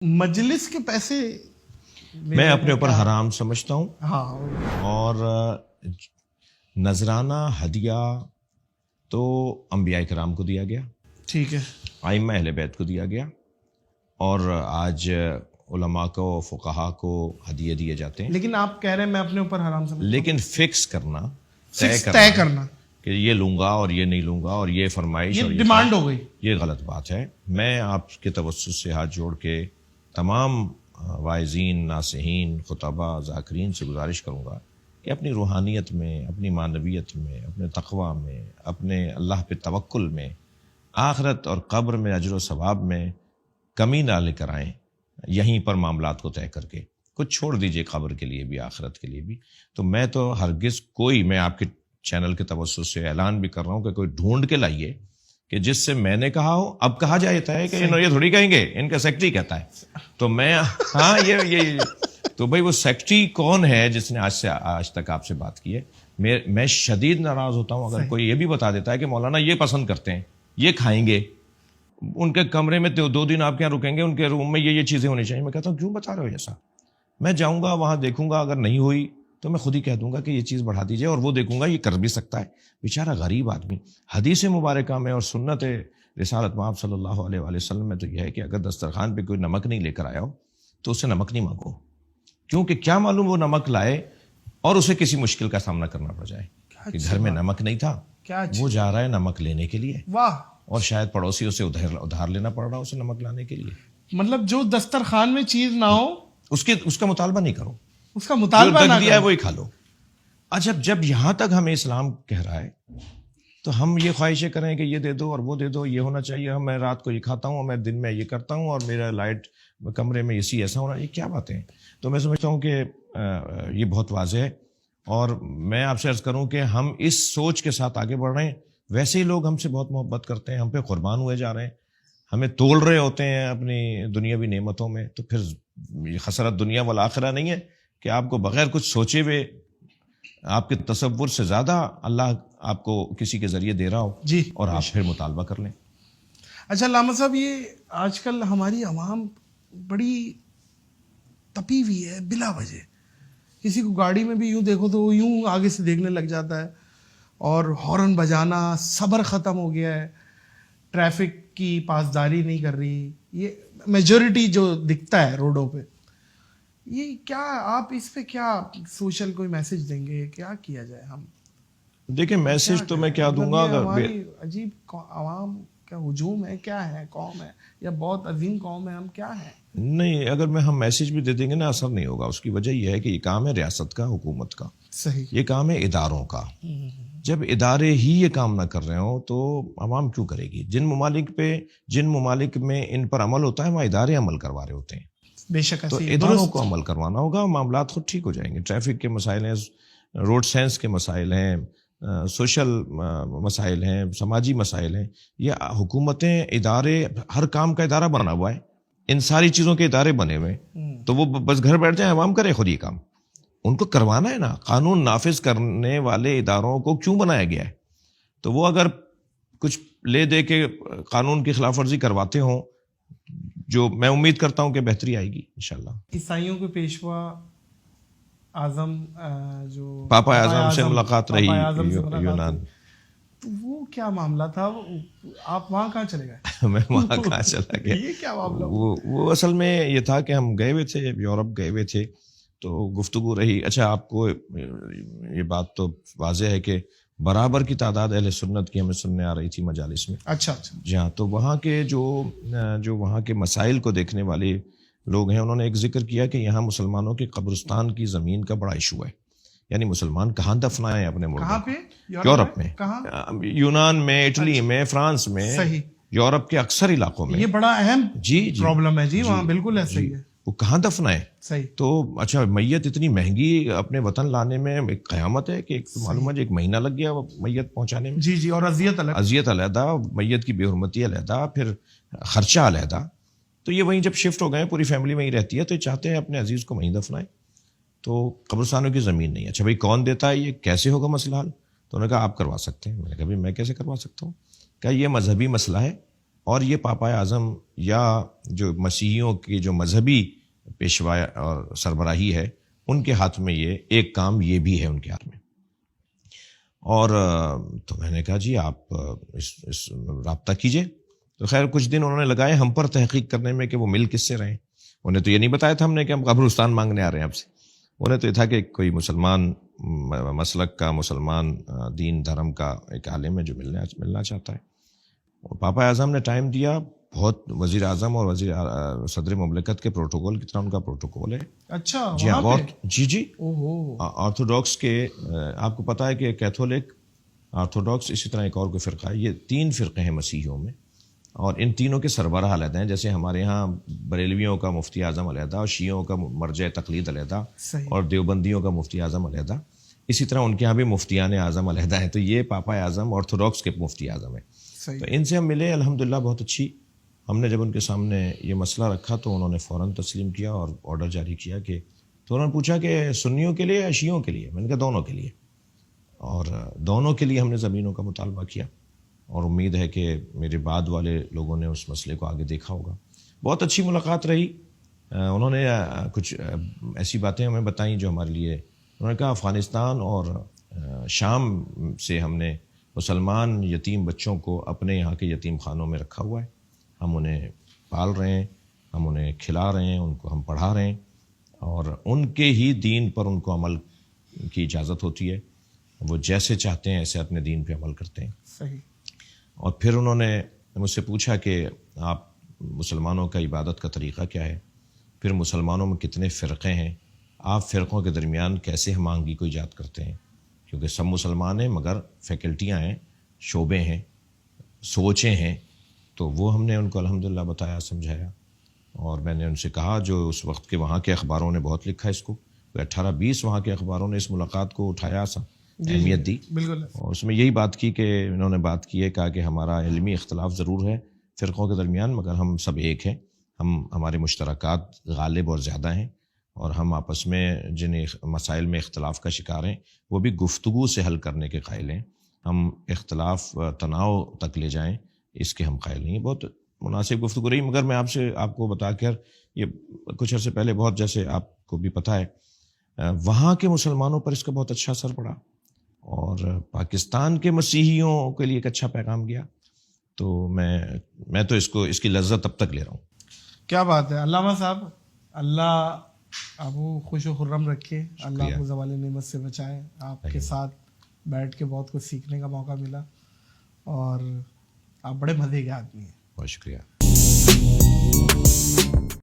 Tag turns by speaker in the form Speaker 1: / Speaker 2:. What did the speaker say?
Speaker 1: مجلس کے پیسے
Speaker 2: میں اپنے اوپر حرام سمجھتا ہوں.
Speaker 1: ہاں،
Speaker 2: اور نذرانہ ہدیہ تو انبیاء کرام کو دیا گیا,
Speaker 1: ٹھیک ہے،
Speaker 2: ائمہ اہل بیت کو دیا گیا, اور آج علماء کو فقہا کو ہدیے دیے جاتے ہیں.
Speaker 1: لیکن آپ کہہ رہے ہیں میں اپنے اوپر حرام سمجھتا
Speaker 2: لیکن فکس کرنا,
Speaker 1: ہوں، طے کرنا
Speaker 2: کہ یہ لوں گا اور یہ نہیں لوں گا اور یہ فرمائش اور
Speaker 1: یہ ڈیمانڈ ہو گئی.
Speaker 2: یہ غلط بات ہے. میں آپ کے توسط سے ہاتھ جوڑ کے تمام واعظین, ناصحین, خطباء, ذاکرین سے گزارش کروں گا کہ اپنی روحانیت میں, اپنی معنویت میں, اپنے تقوی میں, اپنے اللہ پہ توکل میں, آخرت اور قبر میں اجر و ثواب میں کمی نہ لے کر آئیں. یہیں پر معاملات کو طے کر کے کچھ چھوڑ دیجئے قبر کے لیے بھی, آخرت کے لیے بھی. تو میں تو ہرگز کوئی, میں آپ کے چینل کے توسط سے اعلان بھی کر رہا ہوں کہ کوئی ڈھونڈ کے لائیے کہ جس سے میں نے کہا ہو. اب کہا جاتا ہے کہ یہ تھوڑی کہیں گے, ان کا سیکٹری کہتا ہے. تو میں ہاں یہ تو بھائی وہ سیکٹری کون ہے جس نے آج تک آپ سے بات کی ہے؟ میں شدید ناراض ہوتا ہوں اگر کوئی یہ بھی بتا دیتا ہے کہ مولانا یہ پسند کرتے ہیں, یہ کھائیں گے, ان کے کمرے میں 2 دن آپ کے یہاں رکیں گے, ان کے روم میں یہ چیزیں ہونی چاہیے. میں کہتا ہوں کیوں بتا رہے ہو ایسا؟ میں جاؤں گا وہاں دیکھوں گا, اگر نہیں ہوئی تو میں خود ہی کہہ دوں گا کہ یہ چیز بڑھا دیجیے, اور وہ دیکھوں گا یہ کر بھی سکتا ہے. بیچارہ غریب آدمی. حدیث مبارکہ میں اور سنت رسالت مآب صلی اللہ علیہ وآلہ وسلم میں تو یہ ہے کہ اگر دسترخوان پہ کوئی نمک نہیں لے کر آیا ہو تو اسے نمک نہیں مانگو, کیونکہ کیا معلوم وہ نمک لائے اور اسے کسی مشکل کا سامنا کرنا پڑ جائے کہ گھر میں نمک نہیں تھا, وہ جا رہا ہے نمک لینے کے لیے,
Speaker 1: واہ,
Speaker 2: اور شاید پڑوسی اسے ادھار لینا پڑ رہا اسے نمک لانے کے لیے.
Speaker 1: مطلب جو دسترخوان میں چیز نہ ہو
Speaker 2: اس کا مطالبہ نہیں کرو,
Speaker 1: اس کا مطالبہ نہ
Speaker 2: دیا ہے وہی کھا لو. اچھا, جب یہاں تک ہمیں اسلام کہہ رہا ہے تو ہم یہ خواہشیں کریں کہ یہ دے دو اور وہ دے دو, یہ ہونا چاہیے, میں رات کو یہ کھاتا ہوں, میں دن میں یہ کرتا ہوں, اور میرا لائٹ کمرے میں اسی ایسا ہونا, یہ کیا باتیں ہیں؟ تو میں سمجھتا ہوں کہ یہ بہت واضح ہے, اور میں آپ سے عرض کروں کہ ہم اس سوچ کے ساتھ آگے بڑھ رہے ہیں. ویسے ہی لوگ ہم سے بہت محبت کرتے ہیں, ہم پہ قربان ہوئے جا رہے ہیں, ہمیں تول رہے ہوتے ہیں اپنی دنیاوی نعمتوں میں. تو پھر خسرت دنیا والآخرہ نہیں ہے کہ آپ کو بغیر کچھ سوچے ہوئے, آپ کے تصور سے زیادہ اللہ آپ کو کسی کے ذریعے دے رہا ہو
Speaker 1: جی,
Speaker 2: اور آپ پھر مطالبہ کر لیں.
Speaker 1: اچھا علامہ صاحب, یہ آج کل ہماری عوام بڑی تپی ہوئی ہے بلا وجہ. کسی کو گاڑی میں بھی یوں دیکھو تو وہ یوں آگے سے دیکھنے لگ جاتا ہے, اور ہارن بجانا, صبر ختم ہو گیا ہے, ٹریفک کی پاسداری نہیں کر رہی, یہ میجورٹی جو دکھتا ہے روڈوں پہ. یہ کیا, آپ اس پہ کیا سوشل کوئی میسج دیں گے, کیا کیا جائے؟ ہم
Speaker 2: دیکھیں, میسج تو میں کیا دوں گا,
Speaker 1: ہماری عجیب عوام کا ہجوم ہے, کیا ہے, قوم ہے یا بہت عظیم قوم ہے, ہم کیا ہیں؟
Speaker 2: نہیں, اگر ہم میسج بھی دے دیں گے نا, اثر نہیں ہوگا. اس کی وجہ یہ ہے کہ یہ کام ہے ریاست کا, حکومت کا,
Speaker 1: صحیح,
Speaker 2: یہ کام ہے اداروں کا. جب ادارے ہی یہ کام نہ کر رہے ہوں تو عوام کیوں کرے گی؟ جن ممالک میں ان پر عمل ہوتا ہے وہاں ادارے عمل کروا رہے ہوتے ہیں.
Speaker 1: بے شک,
Speaker 2: تو اداروں کو عمل کروانا ہوگا, معاملات خود ٹھیک ہو جائیں گے. ٹریفک کے مسائل ہیں, روڈ سینس کے مسائل ہیں, سوشل مسائل ہیں, سماجی مسائل ہیں. یہ حکومتیں, ادارے, ہر کام کا ادارہ بنا ہوا ہے, ان ساری چیزوں کے ادارے بنے ہوئے, تو وہ بس گھر بیٹھ جائیں, عوام کرے خود یہ کام. ان کو کروانا ہے نا. قانون نافذ کرنے والے اداروں کو کیوں بنایا گیا ہے؟ تو وہ اگر کچھ لے دے کے قانون کی خلاف ورزی کرواتے ہوں, جو میں امید کرتا ہوں کہ بہتری آئے گی انشاءاللہ.
Speaker 1: عیسائیوں کے پیشوا اعظم جو
Speaker 2: پاپا اعظم سے ملاقات رہی
Speaker 1: یونان, تو وہ کیا معاملہ تھا؟ آپ وہاں کہاں چلے گئے؟
Speaker 2: میں وہاں کہاں چلا گیا؟
Speaker 1: یہ کیا معاملہ؟
Speaker 2: وہ اصل میں یہ تھا کہ ہم گئے ہوئے تھے, یورپ گئے ہوئے تھے, تو گفتگو رہی. اچھا, آپ کو یہ بات تو واضح ہے کہ برابر کی تعداد اہل سنت کی ہمیں سننے آ رہی تھی مجالس میں.
Speaker 1: اچھا,
Speaker 2: جی ہاں. تو وہاں کے جو وہاں کے مسائل کو دیکھنے والے لوگ ہیں, انہوں نے ایک ذکر کیا کہ یہاں مسلمانوں کے قبرستان کی زمین کا بڑا ایشو ہے. یعنی مسلمان کہاں دفنائیں اپنے ملک؟
Speaker 1: کہاں پہ؟
Speaker 2: یورپ میں, یونان میں, اٹلی میں, فرانس میں,
Speaker 1: صحیح,
Speaker 2: یورپ کے اکثر علاقوں میں.
Speaker 1: یہ بڑا اہم
Speaker 2: جی
Speaker 1: پرابلم ہے جی, وہاں بالکل ایسا ہی ہے.
Speaker 2: وہ کہاں دفنائیں؟
Speaker 1: صحیح.
Speaker 2: تو اچھا, میت اتنی مہنگی اپنے وطن لانے میں ایک قیامت ہے کہ معلوم ہے 1 مہینہ لگ گیا میت پہنچانے میں.
Speaker 1: جی, اور اذیت
Speaker 2: علیحدہ, میت کی بے حرمتی علیحدہ, پھر خرچہ علیحدہ. تو یہ وہیں جب شفٹ ہو گئے, پوری فیملی وہیں رہتی ہے, تو یہ چاہتے ہیں اپنے عزیز کو وہیں دفنائیں. تو قبرستانوں کی زمین نہیں ہے. اچھا بھائی, کون دیتا ہے, یہ کیسے ہوگا مسئلہ حل؟ تو انہوں نے کہا آپ کروا سکتے ہیں. میں نے کہا بھائی میں کیسے کروا سکتا ہوں؟ کہا یہ مذہبی مسئلہ ہے, اور یہ پاپا اعظم یا جو مسیحیوں کی جو مذہبی پیشوا اور سربراہی ہے ان کے ہاتھ میں یہ ایک کام یہ بھی ہے ان کے ہاتھ میں. اور تو میں نے کہا جی آپ اس رابطہ کیجئے. تو خیر کچھ دن انہوں نے لگائے ہم پر تحقیق کرنے میں کہ وہ مل کس سے رہے. انہیں تو یہ نہیں بتایا تھا ہم نے کہ ہم قبرستان مانگنے آ رہے ہیں آپ سے. انہیں تو یہ تھا کہ کوئی مسلمان مسلک کا، مسلمان دین دھرم کا ایک عالم ہے جو ملنا چاہتا ہے. اور پاپا اعظم نے ٹائم دیا. بہت وزیر اعظم اور صدر مملکت کے پروٹوکول کی طرح ان کا پروٹوکول ہے.
Speaker 1: اچھا
Speaker 2: جی ہاں.
Speaker 1: وہاں پہ؟
Speaker 2: جی آرتھوڈاکس کے آپ کو پتا ہے کہ کیتھولک، آرتھوڈاکس، اسی طرح ایک اور کوئی فرقہ ہے. یہ 3 فرقے ہیں مسیحیوں میں اور ان تینوں کے سربراہ علیحدہ ہیں. جیسے ہمارے ہاں بریلویوں کا مفتی اعظم علیحدہ اور شیعوں کا مرجع تقلید علیحدہ اور دیوبندیوں کا مفتی اعظم علیحدہ، اسی طرح ان کے ہاں بھی مفتیان اعظم علیحدہ ہیں. تو یہ پاپا اعظم آرتھوڈاکس کے مفتی اعظم ہیں. تو ان سے ہم ملے الحمدللہ بہت اچھی. ہم نے جب ان کے سامنے یہ مسئلہ رکھا تو انہوں نے فوراً تسلیم کیا اور آرڈر جاری کیا کہ، تو انہوں نے پوچھا کہ سنیوں کے لیے یا شیعوں کے لیے. میں نے کہا دونوں کے لیے. اور دونوں کے لیے ہم نے زمینوں کا مطالبہ کیا اور امید ہے کہ میرے بعد والے لوگوں نے اس مسئلے کو آگے دیکھا ہوگا. بہت اچھی ملاقات رہی. انہوں نے کچھ ایسی باتیں ہمیں بتائیں جو ہمارے لیے، انہوں نے کہا افغانستان اور شام سے ہم نے مسلمان یتیم بچوں کو اپنے یہاں کے یتیم خانوں میں رکھا ہوا ہے. ہم انہیں پال رہے ہیں، ہم انہیں کھلا رہے ہیں، ان کو ہم پڑھا رہے ہیں اور ان کے ہی دین پر ان کو عمل کی اجازت ہوتی ہے. وہ جیسے چاہتے ہیں ایسے اپنے دین پہ عمل کرتے ہیں.
Speaker 1: صحیح.
Speaker 2: اور پھر انہوں نے مجھ سے پوچھا کہ آپ مسلمانوں کا عبادت کا طریقہ کیا ہے، پھر مسلمانوں میں کتنے فرقے ہیں، آپ فرقوں کے درمیان کیسے ہم آہنگی کو ایجاد کرتے ہیں، کیونکہ سب مسلمان ہیں مگر فیکلٹیاں ہیں، شعبے ہیں، سوچیں ہیں. تو وہ ہم نے ان کو الحمدللہ بتایا، سمجھایا. اور میں نے ان سے کہا جو اس وقت کے وہاں کے اخباروں نے بہت لکھا اس کو، 18-20 وہاں کے اخباروں نے اس ملاقات کو اٹھایا، اہمیت دی.
Speaker 1: بالکل. اور
Speaker 2: اس میں یہی بات کی کہ انہوں نے بات کی ہے، کہا کہ ہمارا علمی اختلاف ضرور ہے فرقوں کے درمیان مگر ہم سب ایک ہیں. ہمارے مشترکات غالب اور زیادہ ہیں اور ہم آپس میں جن مسائل میں اختلاف کا شکار ہیں وہ بھی گفتگو سے حل کرنے کے قائل ہیں. ہم اختلاف تناؤ تک لے جائیں اس کے ہم قائل نہیں. بہت مناسب گفتگو رہی. مگر میں آپ کو بتا کر، یہ کچھ عرصے پہلے بہت، جیسے آپ کو بھی پتہ ہے، وہاں کے مسلمانوں پر اس کا بہت اچھا اثر پڑا اور پاکستان کے مسیحیوں کے لیے ایک اچھا پیغام گیا. تو میں تو اس کی لذت اب تک لے رہا ہوں.
Speaker 1: کیا بات ہے علامہ صاحب. اللہ آپ کو خوش و خرم رکھے، اللہ آپ کو زوال نعمت سے بچائے. آپ کے ساتھ بیٹھ کے بہت کچھ سیکھنے کا موقع ملا اور آپ بڑے مزے کے آدمی ہیں.
Speaker 2: بہت شکریہ.